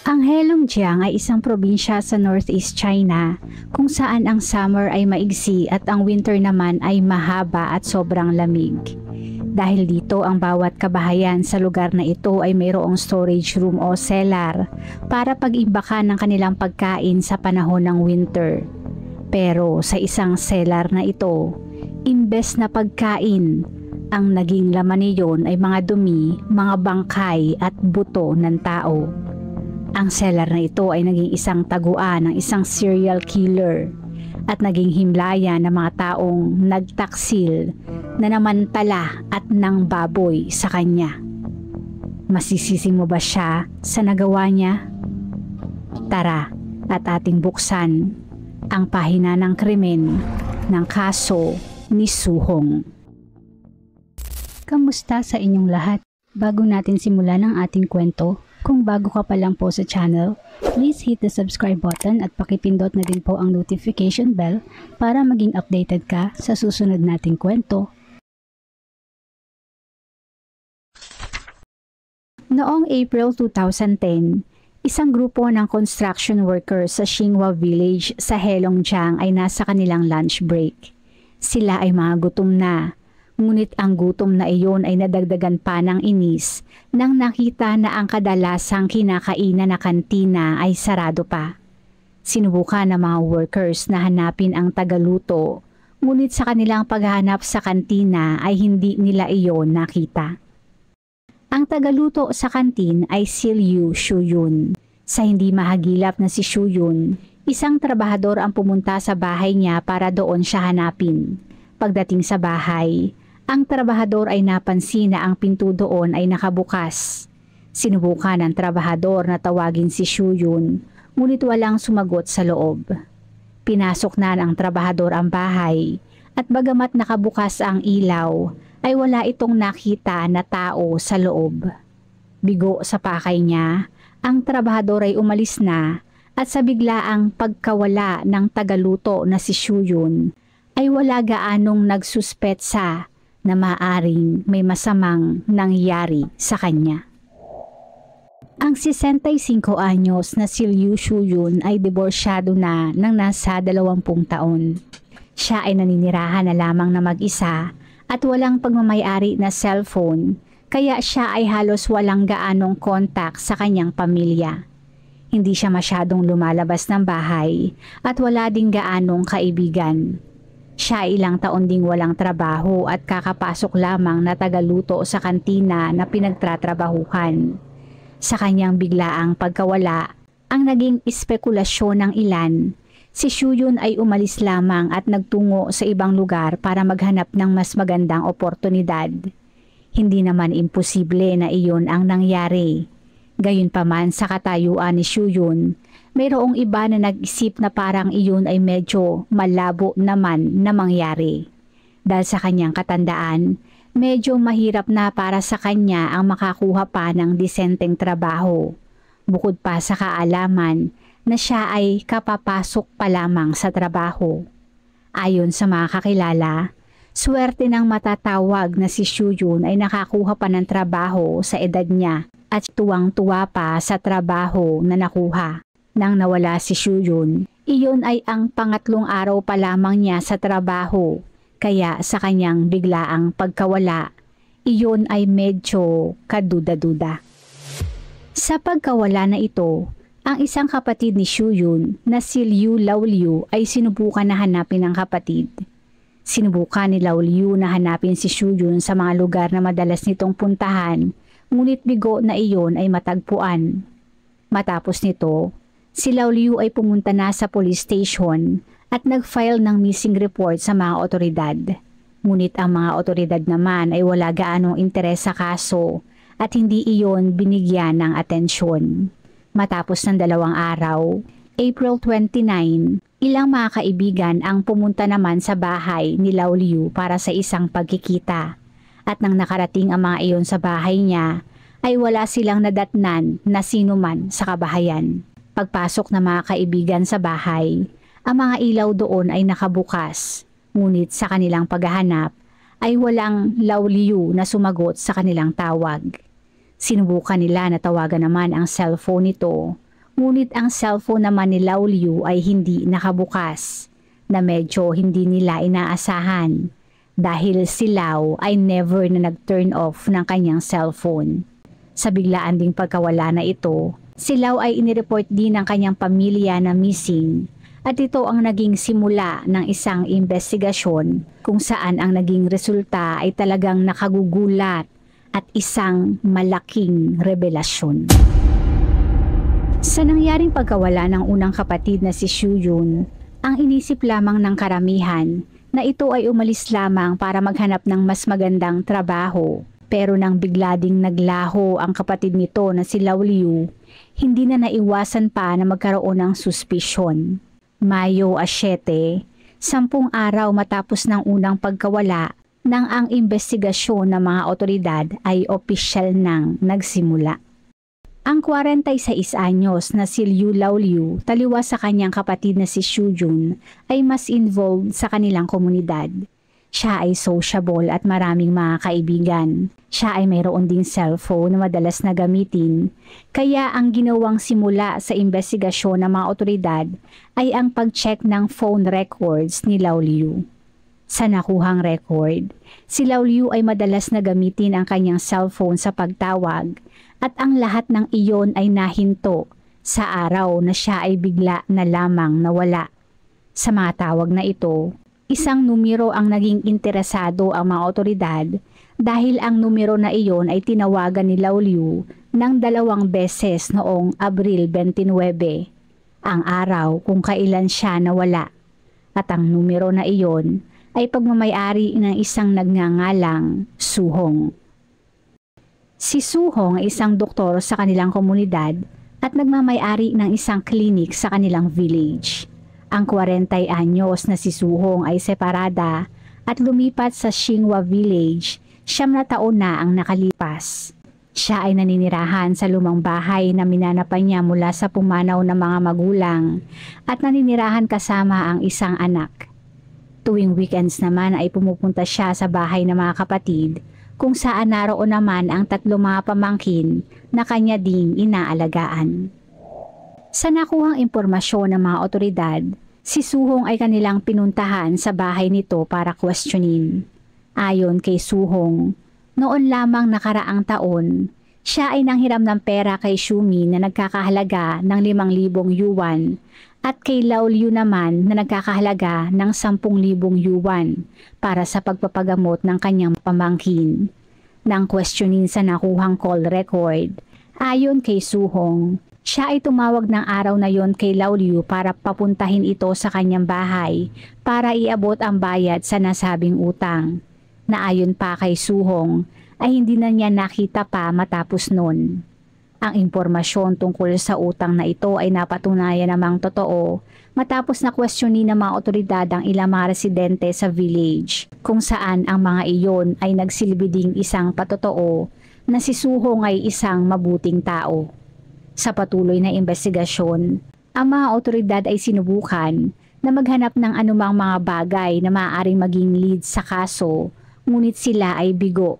Ang Heilongjiang ay isang probinsya sa Northeast China kung saan ang summer ay maigsi at ang winter naman ay mahaba at sobrang lamig. Dahil dito ang bawat kabahayan sa lugar na ito ay mayroong storage room o cellar para pag-imbakan ng kanilang pagkain sa panahon ng winter. Pero sa isang cellar na ito, imbes na pagkain, ang naging laman niyon ay mga dumi, mga bangkay at buto ng tao. Ang cellar na ito ay naging isang taguan ng isang serial killer at naging himlaya ng mga taong nagtaksil na namantala at nang baboy sa kanya. Masisisi mo ba siya sa nagawa niya? Tara at ating buksan ang pahina ng krimen ng kaso ni Su-hong. Kamusta sa inyong lahat? Bago natin simulan ang ating kwento, kung bago ka pa lang po sa channel, please hit the subscribe button at pakipindot na din po ang notification bell para maging updated ka sa susunod nating kwento. Noong April 2010, isang grupo ng construction workers sa Xinhua Village sa Heilongjiang ay nasa kanilang lunch break. Sila ay mga gutom na. Ngunit ang gutom na iyon ay nadagdagan pa ng inis nang nakita na ang kadalasang kinakainan na kantina ay sarado pa. Sinubukan ng mga workers na hanapin ang tagaluto, ngunit sa kanilang paghahanap sa kantina ay hindi nila iyon nakita. Ang tagaluto sa kantin ay si Liu Shuyun. Sa hindi mahagilap na si Shuyun, isang trabahador ang pumunta sa bahay niya para doon siya hanapin. Pagdating sa bahay, ang trabahador ay napansin na ang pinto doon ay nakabukas. Sinubukan ng trabahador na tawagin si Shuyun, ngunit walang sumagot sa loob. Pinasok na ng trabahador ang bahay at bagamat nakabukas ang ilaw, ay wala itong nakita na tao sa loob. Bigo sa pakay niya, ang trabahador ay umalis na at sa biglaang pagkawala ng tagaluto na si Shuyun, ay wala gaanong nagsuspetsa na maaring may masamang nangyari sa kanya. Ang 65 anyos na si Liu Shuyun ay diborsyado na ng nasa 20 taon. Siya ay naninirahan na lamang na mag-isa at walang pagmamayari na cellphone, kaya siya ay halos walang gaanong kontak sa kanyang pamilya. Hindi siya masyadong lumalabas ng bahay at wala ding gaanong kaibigan. Siya ay ilang taon ding walang trabaho at kakapasok lamang na tagaluto sa kantina na pinagtatrabahuhan. Sa kanyang biglaang pagkawala, ang naging espekulasyon ng ilan, si Shuyun ay umalis lamang at nagtungo sa ibang lugar para maghanap ng mas magandang oportunidad. Hindi naman imposible na iyon ang nangyari. Gayunpaman sa katayuan ni Shuyun, mayroong iba na nag-isip na parang iyon ay medyo malabo naman na mangyari. Dahil sa kanyang katandaan, medyo mahirap na para sa kanya ang makakuha pa ng disenteng trabaho. Bukod pa sa kaalaman na siya ay kapapasok pa lamang sa trabaho. Ayon sa mga kakilala, swerte ng matatawag na si Shuyun ay nakakuha pa ng trabaho sa edad niya at tuwang-tuwa pa sa trabaho na nakuha. Nang nawala si Shuyun, iyon ay ang pangatlong araw pa lamang niya sa trabaho, kaya sa kanyang biglaang pagkawala, iyon ay medyo kaduda-duda. Sa pagkawala na ito, ang isang kapatid ni Shuyun na si Liu Laoliu ay sinubukan na hanapin ang kapatid. Sinubukan ni Laoliu na hanapin si Shuyun sa mga lugar na madalas nitong puntahan, ngunit bigo na iyon ay matagpuan. Matapos nito, si Laoliu ay pumunta na sa police station at nag-file ng missing report sa mga otoridad. Ngunit ang mga otoridad naman ay wala gaanong interes sa kaso at hindi iyon binigyan ng atensyon. Matapos ng 2 araw, April 29, ilang mga kaibigan ang pumunta naman sa bahay ni Laoliu para sa isang pagkikita. At nang nakarating ang mga iyon sa bahay niya, ay wala silang nadatnan na sino man sa kabahayan. Pagpasok ng mga kaibigan sa bahay, ang mga ilaw doon ay nakabukas, ngunit sa kanilang paghahanap ay walang Laoliu na sumagot sa kanilang tawag. Sinubukan nila na tawagan naman ang cellphone nito, Ngunit ang cellphone naman ni Lao Liu ay hindi nakabukas, na medyo hindi nila inaasahan dahil si Lao ay never na nag-turn off ng kanyang cellphone. Sa biglaan ding pagkawala na ito, si Lao ay inireport din ng kanyang pamilya na missing at ito ang naging simula ng isang investigasyon kung saan ang naging resulta ay talagang nakagugulat at isang malaking revelasyon. Sa nangyaring pagkawala ng unang kapatid na si Xu Yun, ang inisip lamang ng karamihan na ito ay umalis lamang para maghanap ng mas magandang trabaho. Pero nang bigla ding naglaho ang kapatid nito na si Lao Liu, hindi na naiwasan pa na magkaroon ng suspisyon. Mayo 7, 10 araw matapos ng unang pagkawala, nang ang investigasyon ng mga otoridad ay opisyal nang nagsimula. Ang 46 anyos na si Liu Lao Liu, taliwas sa kanyang kapatid na si Xu Yun, ay mas involved sa kanilang komunidad. Siya ay sociable at maraming mga kaibigan. Siya ay mayroon ding cellphone na madalas na gamitin. Kaya ang ginawang simula sa investigasyon ng mga otoridad ay ang pag-check ng phone records ni Lao Liu. Sa nakuhang record, si Lao Liu ay madalas na gamitin ang kanyang cellphone sa pagtawag at ang lahat ng iyon ay nahinto sa araw na siya ay bigla na lamang nawala. Sa mga tawag na ito, isang numero ang naging interesado ang mga otoridad dahil ang numero na iyon ay tinawagan ni Lao Liu ng 2 beses noong Abril 29, ang araw kung kailan siya nawala. At ang numero na iyon ay pagmamayari ng isang nagngangalang Su Hong. Si Su Hong ay isang doktor sa kanilang komunidad at nagmamayari ng isang klinik sa kanilang village. Ang 40 anyos na si Su Hong ay separada at lumipat sa Xinghua Village 9 na taon na ang nakalipas. Siya ay naninirahan sa lumang bahay na minanapan niya mula sa pumanaw ng mga magulang at naninirahan kasama ang isang anak. Tuwing weekends naman ay pumupunta siya sa bahay ng mga kapatid kung saan naroon naman ang 3 mga pamangkin na kanya ding inaalagaan. Sa nakuhang impormasyon ng mga otoridad, si Su Hong ay kanilang pinuntahan sa bahay nito para questionin. Ayon kay Su Hong, noon lamang nakaraang taon, siya ay nanghiram ng pera kay Shumi na nagkakahalaga ng 5,000 yuan at kay Lao Liu naman na nagkakahalaga ng 10,000 yuan para sa pagpapagamot ng kanyang pamangkin. Nang questionin sa nakuhang call record, ayon kay Su Hong, siya ay tumawag ng araw na yon kay Lao Liu para papuntahin ito sa kanyang bahay para iabot ang bayad sa nasabing utang. Na ayon pa kay Su Hong ay hindi na niya nakita pa matapos nun. Ang impormasyon tungkol sa utang na ito ay napatunayan namang totoo matapos na questionin ng mga otoridad ang ilang mga residente sa village kung saan ang mga iyon ay nagsilbi ding isang patotoo na si Su Hong ay isang mabuting tao. Sa patuloy na investigasyon, ang mga otoridad ay sinubukan na maghanap ng anumang mga bagay na maaaring maging lead sa kaso, ngunit sila ay bigo.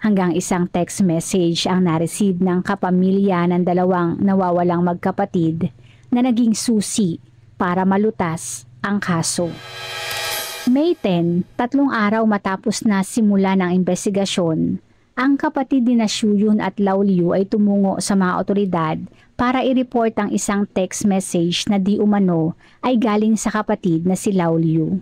Hanggang isang text message ang na-receive ng kapamilya ng 2 nawawalang magkapatid na naging susi para malutas ang kaso. May 10, 3 araw matapos na simula ng investigasyon, ang kapatid ni Xu Yun at Lao Liu ay tumungo sa mga otoridad para i-report ang isang text message na di umano ay galing sa kapatid na si Lao Liu.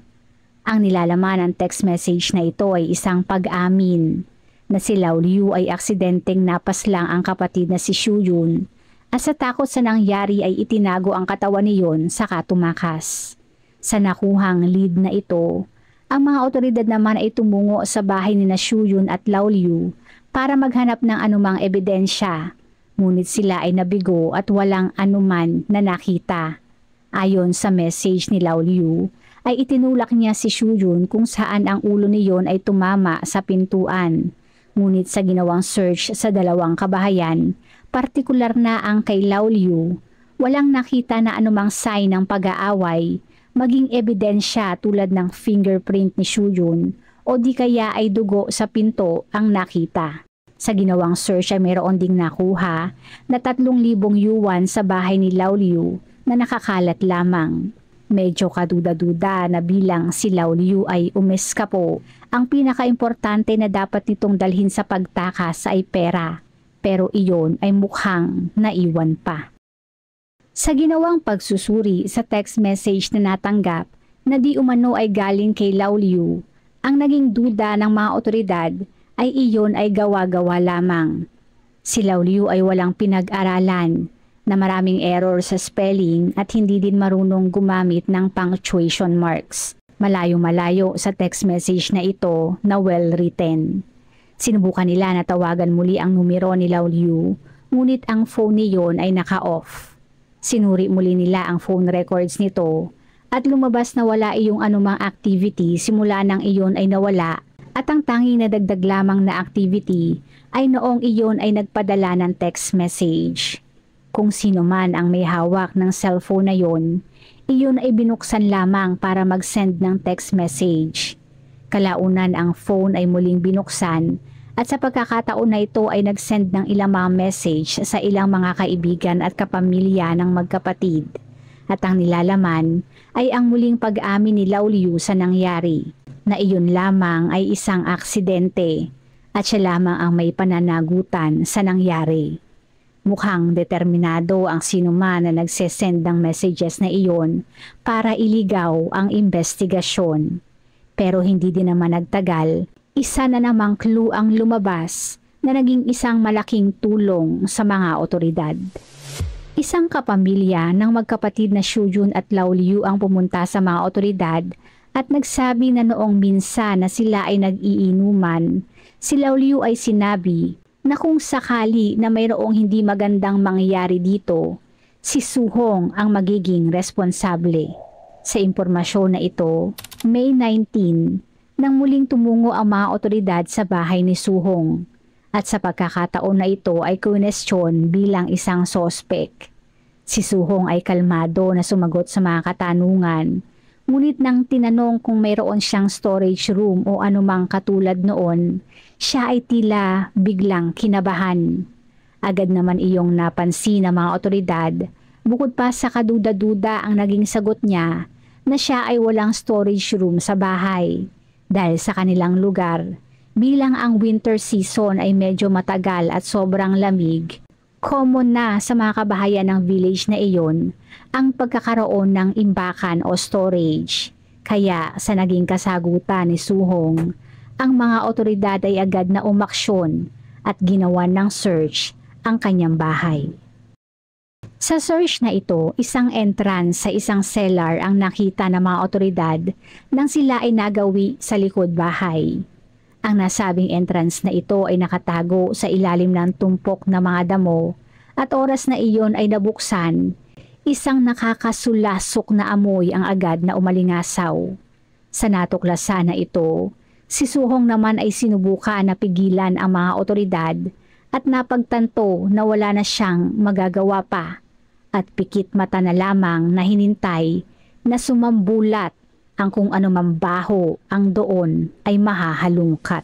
Ang nilalaman ng text message na ito ay isang pag-amin na si Lao Liu ay aksidenteng napaslang ang kapatid na si Xu Yun at sa takot sa nangyari ay itinago ang katawan niyon saka tumakas. Sa nakuhang lead na ito, ang mga otoridad naman ay tumungo sa bahay ni Xu Yun at Lao Liu para maghanap ng anumang ebidensya, ngunit sila ay nabigo at walang anuman na nakita. Ayon sa message ni Lao Liu, ay itinulak niya si Xu Yun kung saan ang ulo niyon ay tumama sa pintuan. Ngunit sa ginawang search sa 2 kabahayan, partikular na ang kay Lao Liu, walang nakita na anumang sign ng pag-aaway, maging ebidensya tulad ng fingerprint ni Xu Yun o di kaya ay dugo sa pinto ang nakita. Sa ginawang search ay mayroon ding nakuha na 3,000 yuan sa bahay ni Lao Liu na nakakalat lamang. Medyo kaduda-duda na bilang si Lao Liu ay umeskapo, ang pinakaimportante na dapat nitong dalhin sa pagtakas ay pera, pero iyon ay mukhang naiwan pa. Sa ginawang pagsusuri sa text message na natanggap na di umano ay galing kay Lao Liu, ang naging duda ng mga otoridad ay iyon ay gawa-gawa lamang. Si Lao Liu ay walang pinag-aralan, na maraming error sa spelling at hindi din marunong gumamit ng punctuation marks. Malayo-malayo sa text message na ito na well-written. Sinubukan nila na tawagan muli ang numero ni Lao Liu, ngunit ang phone niyon ay naka-off. Sinuri muli nila ang phone records nito at lumabas na wala iyong anumang activity simula nang iyon ay nawala, at ang tanging nadagdag lamang na activity ay noong iyon ay nagpadala ng text message. Kung sino man ang may hawak ng cellphone na iyon ay binuksan lamang para mag-send ng text message. Kalaunan ang phone ay muling binuksan at sa pagkakataon na ito ay nag-send ng ilang mga message sa ilang mga kaibigan at kapamilya ng magkapatid. At ang nilalaman ay ang muling pag-amin ni Lao Liu sa nangyari, na iyon lamang ay isang aksidente at siya lamang ang may pananagutan sa nangyari. Mukhang determinado ang sinuman na nagsesend ng messages na iyon para iligaw ang investigasyon. Pero hindi din naman nagtagal, isa na namang clue ang lumabas na naging isang malaking tulong sa mga otoridad. Isang kapamilya ng magkapatid na Xu Yun at Lao Liu ang pumunta sa mga otoridad at nagsabi na noong minsan na sila ay nag-iinuman, si Lao Liu ay sinabi na kung sakali na mayroong hindi magandang mangyayari dito, si Su Hong ang magiging responsable. Sa impormasyon na ito, May 19, nang muling tumungo ang mga otoridad sa bahay ni Su Hong, at sa pagkakataon na ito ay kunestyon bilang isang sospek. Si Su Hong ay kalmado na sumagot sa mga katanungan, ngunit nang tinanong kung mayroon siyang storage room o anumang katulad noon, siya ay tila biglang kinabahan. Agad naman iyong napansin ng mga otoridad, bukod pa sa kaduda-duda ang naging sagot niya na siya ay walang storage room sa bahay. Dahil sa kanilang lugar, bilang ang winter season ay medyo matagal at sobrang lamig, common na sa mga kabahayan ng village na iyon ang pagkakaroon ng imbakan o storage. Kaya sa naging kasagutan ni Su Hong, ang mga otoridad ay agad na umaksyon at ginawan ng search ang kanyang bahay. Sa search na ito, isang entrance sa isang cellar ang nakita ng mga otoridad nang sila ay nagawi sa likod bahay. Ang nasabing entrance na ito ay nakatago sa ilalim ng tumpok na mga damo at oras na iyon ay nabuksan, isang nakakasulasok na amoy ang agad na umalingasaw. Sa natuklasan na ito, si Su Hong naman ay sinubukan na pigilan ang mga otoridad at napagtanto na wala na siyang magagawa pa at pikit mata na lamang na hinintay na sumambulat ang kung anumang baho ang doon ay mahahalungkat.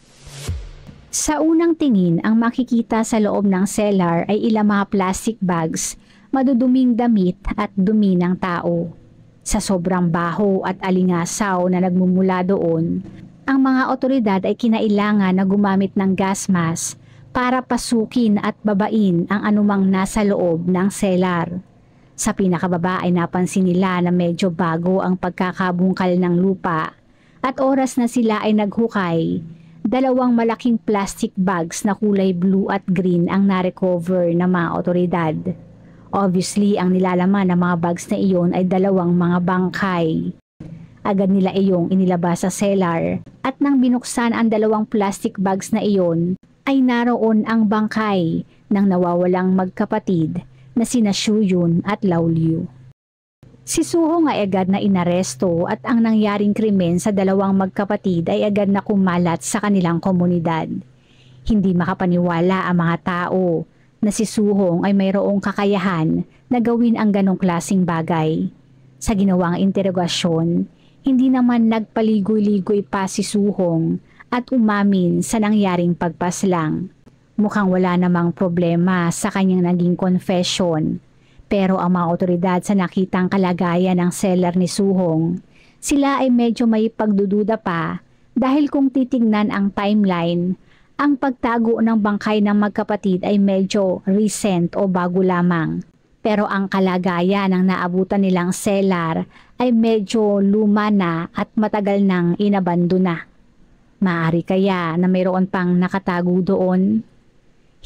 Sa unang tingin, ang makikita sa loob ng cellar ay ilang mga plastic bags, maduduming damit at dumi ng tao. Sa sobrang baho at alingasaw na nagmumula doon, ang mga otoridad ay kinailangan na gumamit ng gas mask para pasukin at babain ang anumang nasa loob ng cellar. Sa pinakababa ay napansin nila na medyo bago ang pagkakabungkal ng lupa at oras na sila ay naghukay, 2 malaking plastic bags na kulay blue at green ang narecover ng mga otoridad. Obviously, ang nilalaman ng mga bags na iyon ay 2 mga bangkay. Agad nila iyong inilabas sa cellar at nang binuksan ang 2 plastic bags na iyon ay naroon ang bangkay ng nawawalang magkapatid na sina Xu Yun at Lao Liu. Si Su Hong ay agad na inaresto at ang nangyaring krimen sa 2 magkapatid ay agad na kumalat sa kanilang komunidad. Hindi makapaniwala ang mga tao na si Su Hong ay mayroong kakayahan na gawin ang ganong klasing bagay. Sa ginawang interogasyon, hindi naman nagpaligoy-ligoy pa si Su Hong at umamin sa nangyaring pagpaslang. Mukhang wala namang problema sa kanyang naging confession. Pero ang mga otoridad sa nakitang kalagayan ng seller ni Suhong, sila ay medyo may pagdududa pa dahil kung titingnan ang timeline, ang pagtago ng bangkay ng magkapatid ay medyo recent o bago lamang. Pero ang kalagayan ng naabutan nilang seller ay medyo luma na at matagal nang inabandona. Maaari kaya na mayroon pang nakatago doon?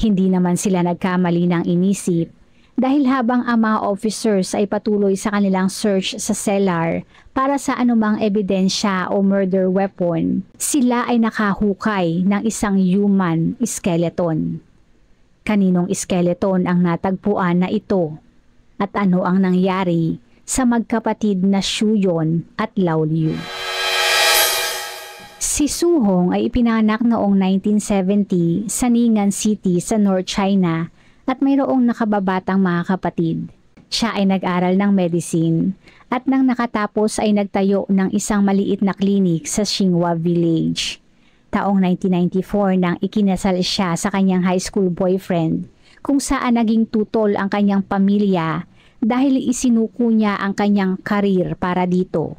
Hindi naman sila nagkamali ng inisip dahil habang ang mga officers ay patuloy sa kanilang search sa cellar para sa anumang ebidensya o murder weapon, sila ay nakahukay ng isang human skeleton. Kaninong skeleton ang natagpuan na ito? At ano ang nangyari sa magkapatid na Shuyon at Lao Liu? Si Suhong ay ipinanganak noong 1970 sa Ning'an City sa North China at mayroong nakababatang mga kapatid. Siya ay nag-aral ng medicine at nang nakatapos ay nagtayo ng isang maliit na klinik sa Xinghua Village. Taong 1994 nang ikinasal siya sa kanyang high school boyfriend kung saan naging tutol ang kanyang pamilya dahil isinuko niya ang kanyang karir para dito.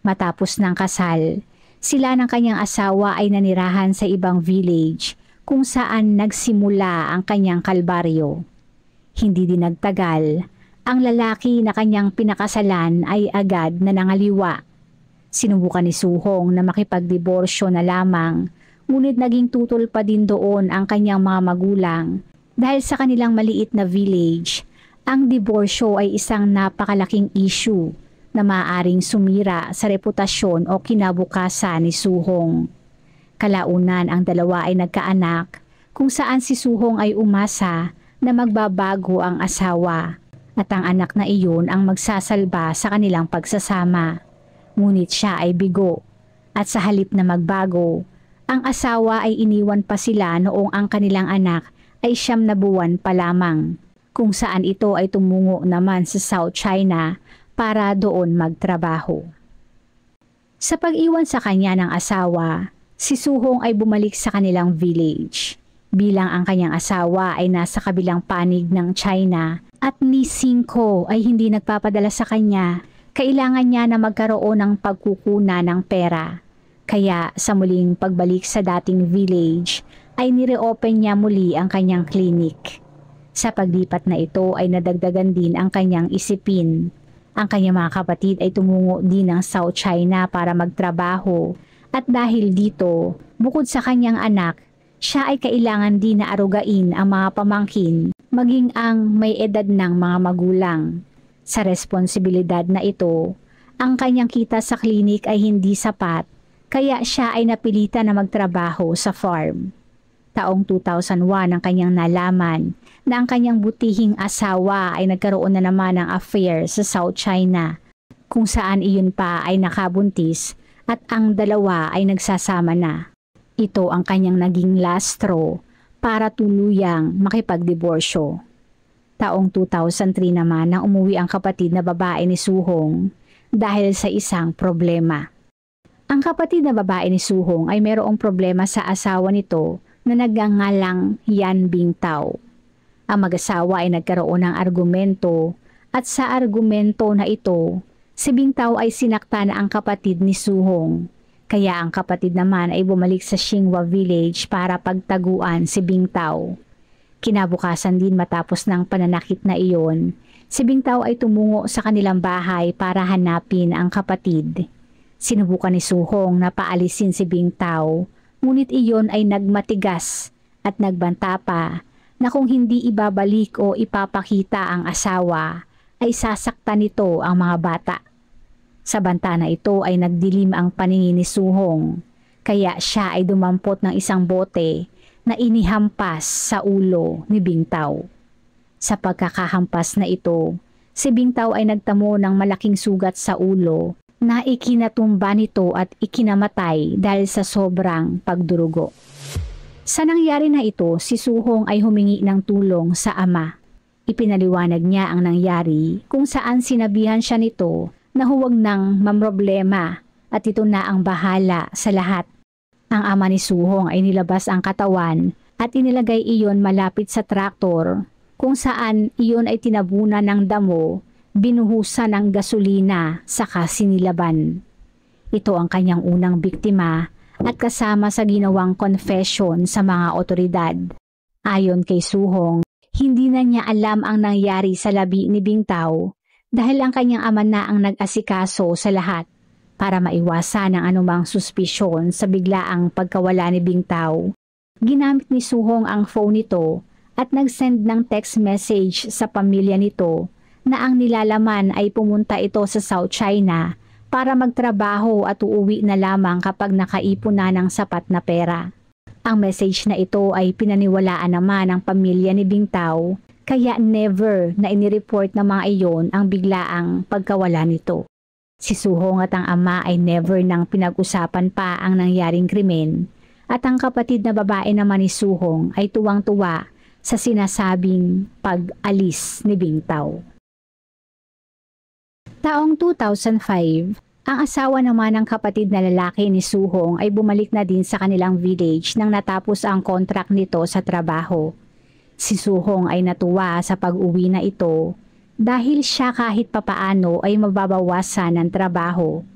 Matapos ng kasal, sila ng kanyang asawa ay nanirahan sa ibang village kung saan nagsimula ang kanyang kalbaryo. Hindi din nagtagal, ang lalaki na kanyang pinakasalan ay agad na nangaliwa. Sinubukan ni Suhong na makipagdiborsyo na lamang, ngunit naging tutol pa din doon ang kanyang mga magulang dahil sa kanilang maliit na village. Ang diborsyo ay isang napakalaking issue na maaaring sumira sa reputasyon o kinabukasan ni Suhong. Kalaunan ang dalawa ay nagkaanak kung saan si Suhong ay umasa na magbabago ang asawa at ang anak na iyon ang magsasalba sa kanilang pagsasama. Ngunit siya ay bigo at sa halip na magbago, ang asawa ay iniwan pa sila noong ang kanilang anak ay 9 na buwan pa lamang, kung saan ito ay tumungo naman sa South China para doon magtrabaho. Sa pag-iwan sa kanya ng asawa, si Suhong ay bumalik sa kanilang village. Bilang ang kanyang asawa ay nasa kabilang panig ng China at ni Singko ay hindi nagpapadala sa kanya, kailangan niya na magkaroon ng pagkukuna ng pera. Kaya sa muling pagbalik sa dating village ay nireopen niya muli ang kanyang klinik. Sa paglipat na ito ay nadagdagan din ang kanyang isipin. Ang kanyang mga kapatid ay tumungo din ng South China para magtrabaho at dahil dito, bukod sa kanyang anak, siya ay kailangan din na arugain ang mga pamangkin maging ang may edad ng mga magulang. Sa responsibilidad na ito, ang kanyang kita sa klinik ay hindi sapat kaya siya ay napilitan na magtrabaho sa farm. Taong 2001 ang kanyang nalaman na ang kanyang butihing asawa ay nagkaroon na naman ng affair sa South China, kung saan iyon pa ay nakabuntis at ang dalawa ay nagsasama na. Ito ang kanyang naging last straw para tuluyang makipagdiborsyo. Taong 2003 naman nang umuwi ang kapatid na babae ni Suhong dahil sa isang problema. Ang kapatid na babae ni Suhong ay mayroong problema sa asawa nito na nagngangalang Yan Bingtao. Ang mag-asawa ay nagkaroon ng argumento at sa argumento na ito, si Bingtao ay sinakta na ang kapatid ni Suhong. Kaya ang kapatid naman ay bumalik sa Xinghua Village para pagtaguan si Bingtao. Kinabukasan din matapos ng pananakit na iyon, si Bingtao ay tumungo sa kanilang bahay para hanapin ang kapatid. Sinubukan ni Suhong na paalisin si Bingtao, ngunit iyon ay nagmatigas at nagbanta pa na kung hindi ibabalik o ipapakita ang asawa, ay sasaktan nito ang mga bata. Sa banta na ito ay nagdilim ang paningin ni Suhong, kaya siya ay dumampot ng isang bote na inihampas sa ulo ni Bingtao. Sa pagkakahampas na ito, si Bingtao ay nagtamo ng malaking sugat sa ulo na ikinatumba nito at ikinamatay dahil sa sobrang pagdurugo. Sa nangyari na ito, si Suhong ay humingi ng tulong sa ama. Ipinaliwanag niya ang nangyari kung saan sinabihan siya nito na huwag nang mamroblema at ito na ang bahala sa lahat. Ang ama ni Suhong ay nilabas ang katawan at inilagay iyon malapit sa traktor kung saan iyon ay tinabunan ng damo, binuhusan ng gasolina saka sinilaban. Ito ang kanyang unang biktima at kasama sa ginawang confession sa mga otoridad. Ayon kay Suhong, hindi na niya alam ang nangyari sa labi ni Bingtaw dahil ang kanyang ama na ang nag-asikaso sa lahat para maiwasan ang anumang suspisyon sa biglaang pagkawala ni Bingtaw. Ginamit ni Suhong ang phone nito at nag-send ng text message sa pamilya nito na ang nilalaman ay pumunta ito sa South China para magtrabaho at uuwi na lamang kapag nakaipon na ng sapat na pera. Ang message na ito ay pinaniwalaan naman ng pamilya ni Bingtaw kaya never na inireport ng mga iyon ang biglaang pagkawala nito. Si Suhong at ang ama ay never nang pinag-usapan pa ang nangyaring krimen at ang kapatid na babae naman ni Suhong ay tuwang-tuwa sa sinasabing pag-alis ni Bingtaw. Taong 2005, ang asawa naman ng kapatid na lalaki ni Suhong ay bumalik na din sa kanilang village nang natapos ang contract nito sa trabaho. Si Suhong ay natuwa sa pag-uwi na ito dahil siya kahit papaano ay mababawasan ng trabaho.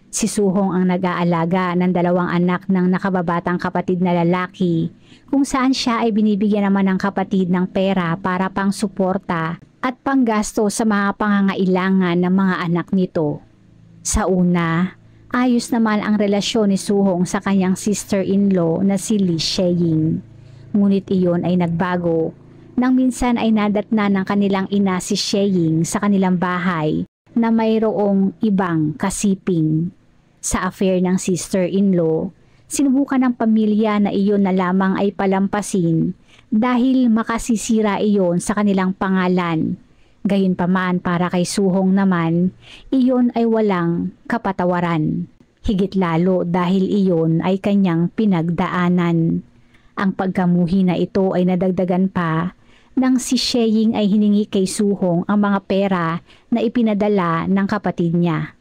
Si Suhong ang nag-aalaga ng 2 anak ng nakababatang kapatid na lalaki kung saan siya ay binibigyan naman ng kapatid ng pera para pang suporta at panggasto sa mga pangangailangan ng mga anak nito. Sa una, ayos naman ang relasyon ni Suhong sa kanyang sister-in-law na si Lee Sheying. Ngunit iyon ay nagbago nang minsan ay nadatna ng kanilang ina si Sheying sa kanilang bahay na mayroong ibang kasiping. Sa affair ng sister-in-law, sinubukan ng pamilya na iyon na lamang ay palampasin dahil makasisira iyon sa kanilang pangalan. Gayunpaman para kay Suhong naman, iyon ay walang kapatawaran. Higit lalo dahil iyon ay kanyang pinagdaanan. Ang pagkamuhi na ito ay nadagdagan pa nang si Sheying ay hiningi kay Suhong ang mga pera na ipinadala ng kapatid niya.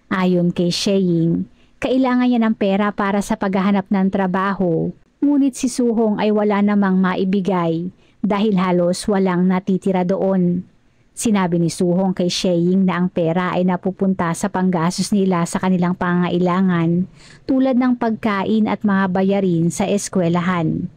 Ayon kay Sheying, kailangan niya ng pera para sa paghahanap ng trabaho, ngunit si Suhong ay wala namang maibigay dahil halos walang natitira doon. Sinabi ni Suhong kay Sheying na ang pera ay napupunta sa panggastos nila sa kanilang pangailangan tulad ng pagkain at mga bayarin sa eskwelahan.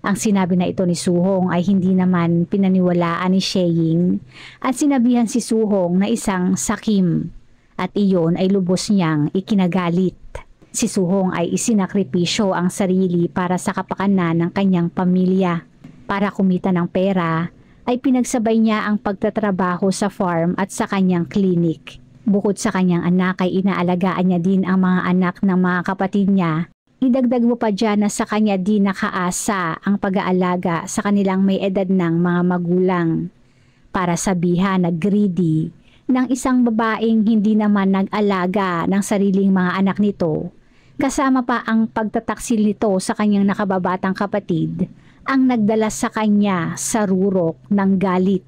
Ang sinabi na ito ni Suhong ay hindi naman pinaniwalaan ni Sheying at sinabihan si Suhong na isang sakim at iyon ay lubos niyang ikinagalit. Si Suhong ay isinakripisyo ang sarili para sa kapakanan ng kanyang pamilya. Para kumita ng pera ay pinagsabay niya ang pagtatrabaho sa farm at sa kanyang clinic. Bukod sa kanyang anak ay inaalagaan niya din ang mga anak ng mga kapatid niya. Idagdag mo pa dyan na sa kanya din nakaasa ang pag-aalaga sa kanilang may edad ng mga magulang. Para sabihan na greedy ng isang babaeng hindi naman nag-alaga ng sariling mga anak nito, kasama pa ang pagtataksil nito sa kanyang nakababatang kapatid, ang nagdala sa kanya sa rurok ng galit.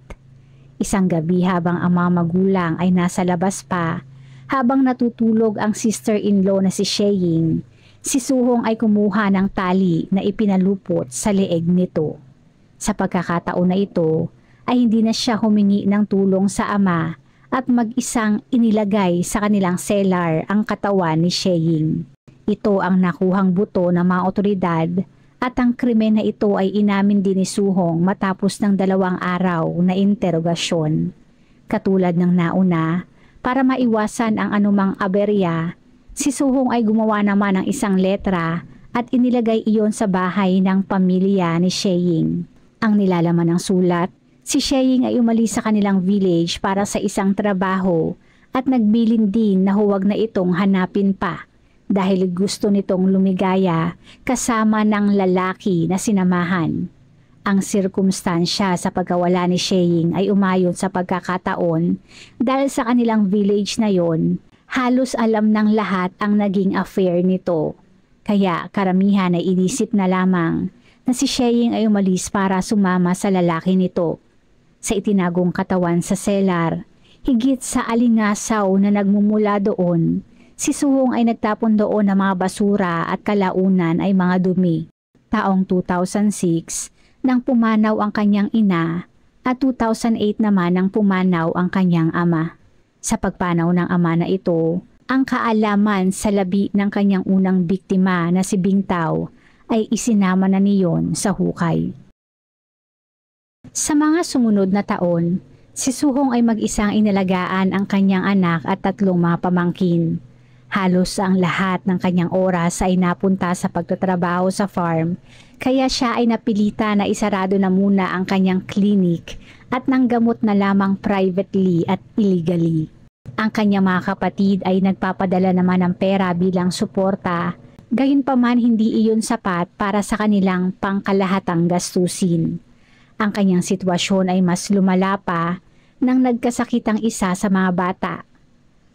Isang gabi habang ang mga magulang ay nasa labas pa, habang natutulog ang sister-in-law na si Sheying, si Suhong ay kumuha ng tali na ipinalupot sa leeg nito. Sa pagkakataon na ito, ay hindi na siya humingi ng tulong sa ama at mag-isang inilagay sa kanilang cellar ang katawan ni Sheying. Ito ang nakuhang buto ng mga otoridad at ang krimen na ito ay inamin din ni Suhong matapos ng 2 araw na interogasyon. Katulad ng nauna, para maiwasan ang anumang aberya, si Suhong ay gumawa naman ng isang letra at inilagay iyon sa bahay ng pamilya ni Sheying. Ang nilalaman ng sulat, si Sheying ay umalis sa kanilang village para sa isang trabaho at nagbilin din na huwag na itong hanapin pa dahil gusto nitong lumigaya kasama ng lalaki na sinamahan. Ang sirkumstansya sa pagkawala ni Sheying ay umayon sa pagkakataon dahil sa kanilang village na yon, halos alam ng lahat ang naging affair nito. Kaya karamihan ay inisip na lamang na si Sheying ay umalis para sumama sa lalaki nito. Sa itinagong katawan sa cellar, higit sa alingasaw na nagmumula doon, si Suhong ay nagtapon doon ng mga basura at kalaunan ay mga dumi. taong 2006 nang pumanaw ang kanyang ina at 2008 naman nang pumanaw ang kanyang ama. Sa pagpanaw ng ama na ito, ang kaalaman sa labi ng kanyang unang biktima na si Bingtaw ay isinama na niyon sa hukay. Sa mga sumunod na taon, si Suhong ay mag-isang inalagaan ang kanyang anak at 3 mga pamangkin. Halos ang lahat ng kanyang oras ay napunta sa pagtatrabaho sa farm, kaya siya ay napilita na isarado na muna ang kanyang clinic at nanggamot na lamang privately at illegally. Ang kanyang mga kapatid ay nagpapadala naman ng pera bilang suporta, gayunpaman hindi iyon sapat para sa kanilang pangkalahatang gastusin. Ang kanyang sitwasyon ay mas lumala pa nang nagkasakit ang isa sa mga bata.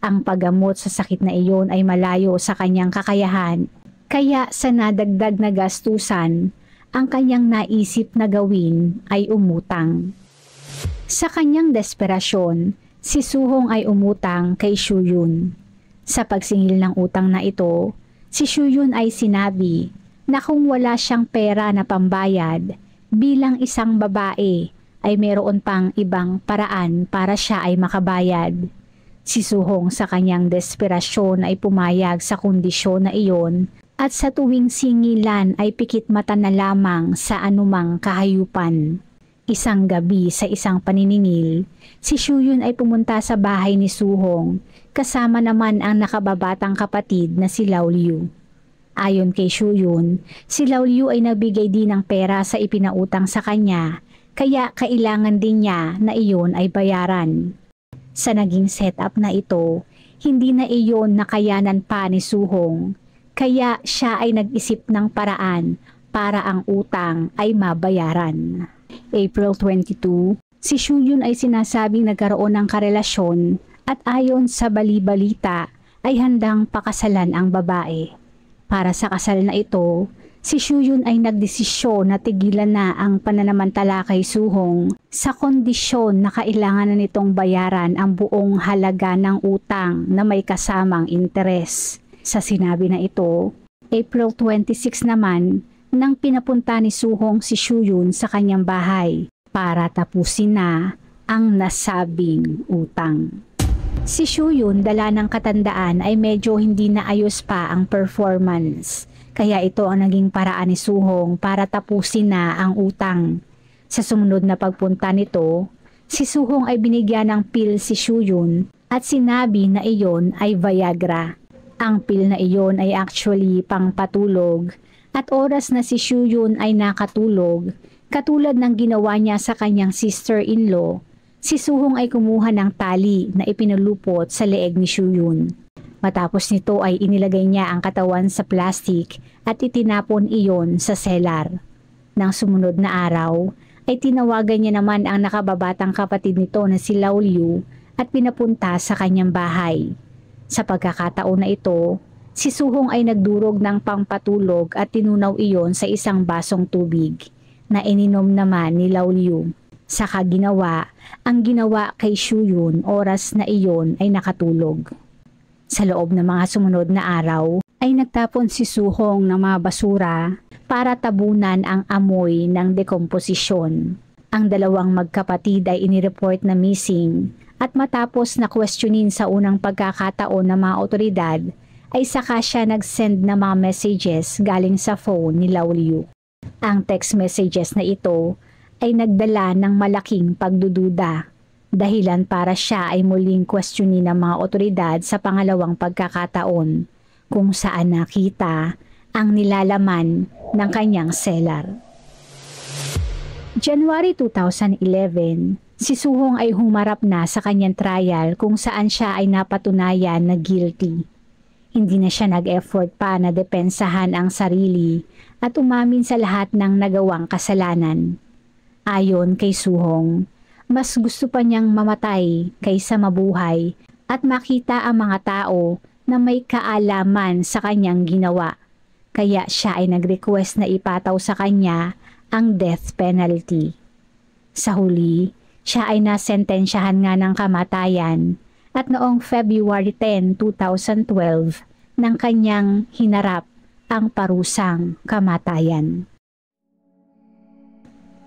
Ang paggamot sa sakit na iyon ay malayo sa kanyang kakayahan, kaya sa nadagdag na gastusan, ang kanyang naisip na gawin ay umutang. Sa kanyang desperasyon, si Suhong ay umutang kay Shuyun. Sa pagsingil ng utang na ito, si Shuyun ay sinabi na kung wala siyang pera na pambayad, bilang isang babae ay meron pang ibang paraan para siya ay makabayad. Si Suhong sa kanyang desperasyon ay pumayag sa kondisyon na iyon at sa tuwing singilan ay pikit mata na lamang sa anumang kahayupan. Isang gabi sa isang paniningil, si Shuyun ay pumunta sa bahay ni Suhong kasama naman ang nakababatang kapatid na si Lao Liu. Ayon kay Shuyun, si Lao Liu ay nagbigay din ng pera sa ipinautang sa kanya, kaya kailangan din niya na iyon ay bayaran. Sa naging setup na ito, hindi na iyon nakayanan pa ni Suhong, kaya siya ay nag-isip ng paraan para ang utang ay mabayaran. April 22, si Shuyun ay sinasabing nagkaroon ng karelasyon at ayon sa bali-balita ay handang pakasalan ang babae. Para sa kasal na ito, si Shuyun ay nagdesisyon na tigilan na ang pananamantala kay Suhong sa kondisyon na kailangan na nitong bayaran ang buong halaga ng utang na may kasamang interes. Sa sinabi na ito, April 26 naman, nang pinapunta ni Suhong si Shuyun sa kanyang bahay para tapusin na ang nasabing utang. Si Shuyun dala ng katandaan ay medyo hindi naayos pa ang performance, kaya ito ang naging paraan ni Suhong para tapusin na ang utang. Sa sumunod na pagpunta nito, si Suhong ay binigyan ng pil si Shuyun at sinabi na iyon ay Viagra. Ang pil na iyon ay actually pangpatulog at oras na si Shuyun ay nakatulog, katulad ng ginawa niya sa kanyang sister-in-law, si Suhong ay kumuha ng tali na ipinulupot sa leeg ni Shuyun. Matapos nito ay inilagay niya ang katawan sa plastic at itinapon iyon sa cellar. Nang sumunod na araw, ay tinawagan niya naman ang nakababatang kapatid nito na si Lao Liu at pinapunta sa kanyang bahay. Sa pagkakataon na ito, si Suhong ay nagdurog ng pangpatulog at tinunaw iyon sa isang basong tubig na ininom naman ni Lao Liu. Saka ang ginawa kay Shuyun oras na iyon ay nakatulog. Sa loob ng mga sumunod na araw ay nagtapon si Suhong ng mga basura para tabunan ang amoy ng dekomposisyon. Ang dalawang magkapatid ay inireport na missing at matapos na questionin sa unang pagkakataon ng mga otoridad ay saka siya nag-send na mga messages galing sa phone ni Lao Liu. Ang text messages na ito ay nagdala ng malaking pagdududa, dahilan para siya ay muling questionin ng mga otoridad sa pangalawang pagkakataon kung saan nakita ang nilalaman ng kanyang cellar. January 2011, si Suhong ay humarap na sa kanyang trial kung saan siya ay napatunayan na guilty. Hindi na siya nag-effort pa na depensahan ang sarili at umamin sa lahat ng nagawang kasalanan. Ayon kay Suhong, mas gusto pa niyang mamatay kaysa mabuhay at makita ang mga tao na may kaalaman sa kanyang ginawa. Kaya siya ay nag-request na ipataw sa kanya ang death penalty. Sa huli, siya ay nasentensyahan nga ng kamatayan at noong February 10, 2012 nang kanyang hinarap ang parusang kamatayan.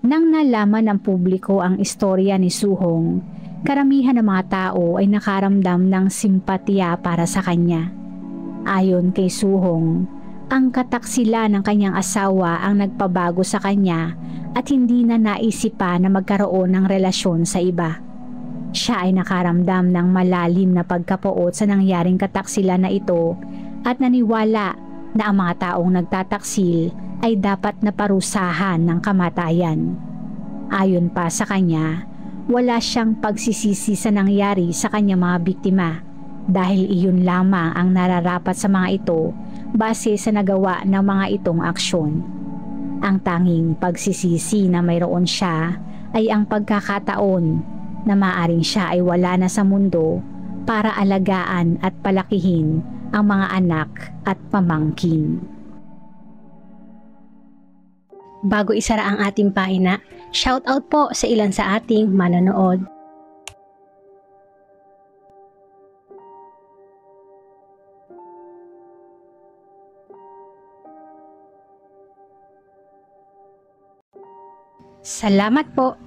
Nang nalaman ng publiko ang istorya ni Suhong, karamihan ng mga tao ay nakaramdam ng simpatya para sa kanya. Ayon kay Suhong, ang kataksila ng kanyang asawa ang nagpabago sa kanya at hindi na naisip pa na magkaroon ng relasyon sa iba. Siya ay nakaramdam ng malalim na pagkapuot sa nangyaring kataksila na ito at naniwala na ang mga taong nagtataksil ay dapat na parusahan ng kamatayan. Ayon pa sa kanya, wala siyang pagsisisi sa nangyari sa kanyang mga biktima dahil iyon lamang ang nararapat sa mga ito base sa nagawa ng mga itong aksyon. Ang tanging pagsisisi na mayroon siya ay ang pagkakataon na maaring siya ay wala na sa mundo para alagaan at palakihin ang mga anak at pamangkin. Bago isara ang ating pahina, shoutout po sa ilan sa ating manonood. Salamat po!